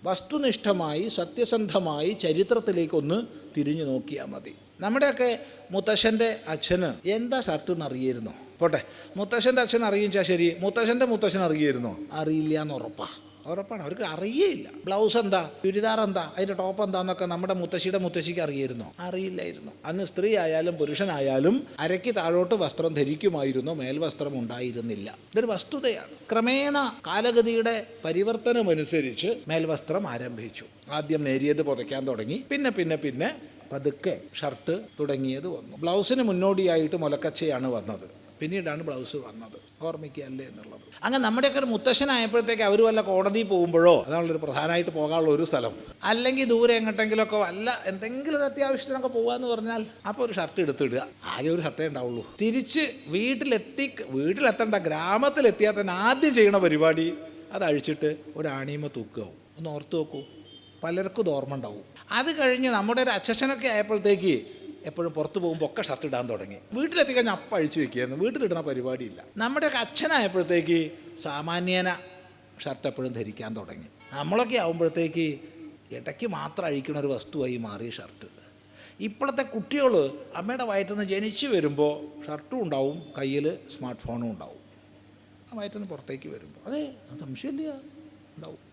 വസ്തുനിഷ്ഠമായി സത്യസന്ധമായി ചരിത്രത്തിലേക്കൊന്ന് തിരിഞ്ഞു നോക്കിയാൽ മതി. നമ്മുടെയൊക്കെ മുത്തശ്ശൻ്റെ അച്ഛന് എന്താ ഷർട്ട് എന്ന് അറിയായിരുന്നോ? പോട്ടെ, മുത്തശ്ശൻ്റെ അച്ഛൻ അറിയിച്ചാൽ ശരി, മുത്തശ്ശൻ്റെ മുത്തശ്ശൻ അറിയായിരുന്നോ? അറിയില്ല എന്ന് ഉറപ്പാണ്. അവർക്ക് അറിയേയില്ല. ബ്ലൗസ് എന്താ, ചുരിദാർ എന്താ, അതിൻ്റെ ടോപ്പ് എന്താന്നൊക്കെ നമ്മുടെ മുത്തശ്ശിക്ക് അറിയായിരുന്നോ? അറിയില്ലായിരുന്നു. അന്ന് സ്ത്രീ ആയാലും പുരുഷനായാലും അരയ്ക്ക് താഴോട്ട് വസ്ത്രം ധരിക്കുമായിരുന്നു, മേൽവസ്ത്രം ഉണ്ടായിരുന്നില്ല. ഇതൊരു വസ്തുതയാണ്. ക്രമേണ കാലഗതിയുടെ പരിവർത്തനമനുസരിച്ച് മേൽവസ്ത്രം ആരംഭിച്ചു. ആദ്യം നേരിയത് പുതയ്ക്കാൻ തുടങ്ങി, പിന്നെ പതുക്കെ ഷർട്ട് തുടങ്ങിയത് വന്നു. ബ്ലൗസിന് മുന്നോടിയായിട്ട് മുലക്കച്ചയാണ് വന്നത്, പിന്നീടാണ് ബ്ലൗസ് വന്നത്. ഓർമ്മിക്കുകയല്ലേ എന്നുള്ളത്. അങ്ങനെ നമ്മുടെയൊക്കെ ഒരു മുത്തശ്ശനായപ്പോഴത്തേക്ക് അവർ വല്ല കോടതി പോകുമ്പോഴോ, അതാണുള്ളൊരു പ്രധാനമായിട്ട് പോകാനുള്ള ഒരു സ്ഥലം, അല്ലെങ്കിൽ ദൂരെ എങ്ങോട്ടെങ്കിലുമൊക്കെ വല്ല എന്തെങ്കിലും ഒരു അത്യാവശ്യത്തിനൊക്കെ പോകാമെന്ന് പറഞ്ഞാൽ അപ്പോൾ ഒരു ഷർട്ട് എടുത്തിടുക. ആകെ ഒരു ഷർട്ടേ ഉണ്ടാവുള്ളൂ. തിരിച്ച് വീട്ടിലെത്തേണ്ട ഗ്രാമത്തിലെത്തിയാൽ തന്നെ ആദ്യം ചെയ്യണ പരിപാടി അത് അഴിച്ചിട്ട് ഒരു ആണിയുമ്പോൾ തൂക്കുകയാവും. ഒന്ന് ഓർത്ത് നോക്കൂ, പലർക്കും ഇത് ഓർമ്മ ഉണ്ടാവും. അത് കഴിഞ്ഞ് നമ്മുടെ ഒരു അച്ഛനൊക്കെ ആയപ്പോഴത്തേക്ക് എപ്പോഴും പുറത്ത് പോകുമ്പോൾ ഒക്കെ ഷർട്ട് ഇടാൻ തുടങ്ങി. വീട്ടിലെത്തിക്കഴിഞ്ഞാൽ അപ്പം അഴിച്ചു വെക്കുകയായിരുന്നു, വീട്ടിലിടുന്ന പരിപാടിയില്ല. നമ്മുടെയൊക്കെ അച്ഛനായപ്പോഴത്തേക്ക് സാമാന്യേന ഷർട്ട് എപ്പോഴും ധരിക്കാൻ തുടങ്ങി. നമ്മളൊക്കെ ആകുമ്പോഴത്തേക്ക് ഇടയ്ക്ക് മാത്രം അഴിക്കുന്ന ഒരു വസ്തുവായി മാറി ഷർട്ട്. ഇപ്പോഴത്തെ കുട്ടികൾ അമ്മയുടെ വയറ്റിൽ നിന്ന് ജനിച്ച് വരുമ്പോൾ ഷർട്ടും ഉണ്ടാവും, കയ്യിൽ സ്മാർട്ട് ഫോണും ഉണ്ടാവും. ആ വയറ്റിൽ നിന്ന് പുറത്തേക്ക് വരുമ്പോൾ അതെ സംശയമില്ല ഉണ്ടാവും.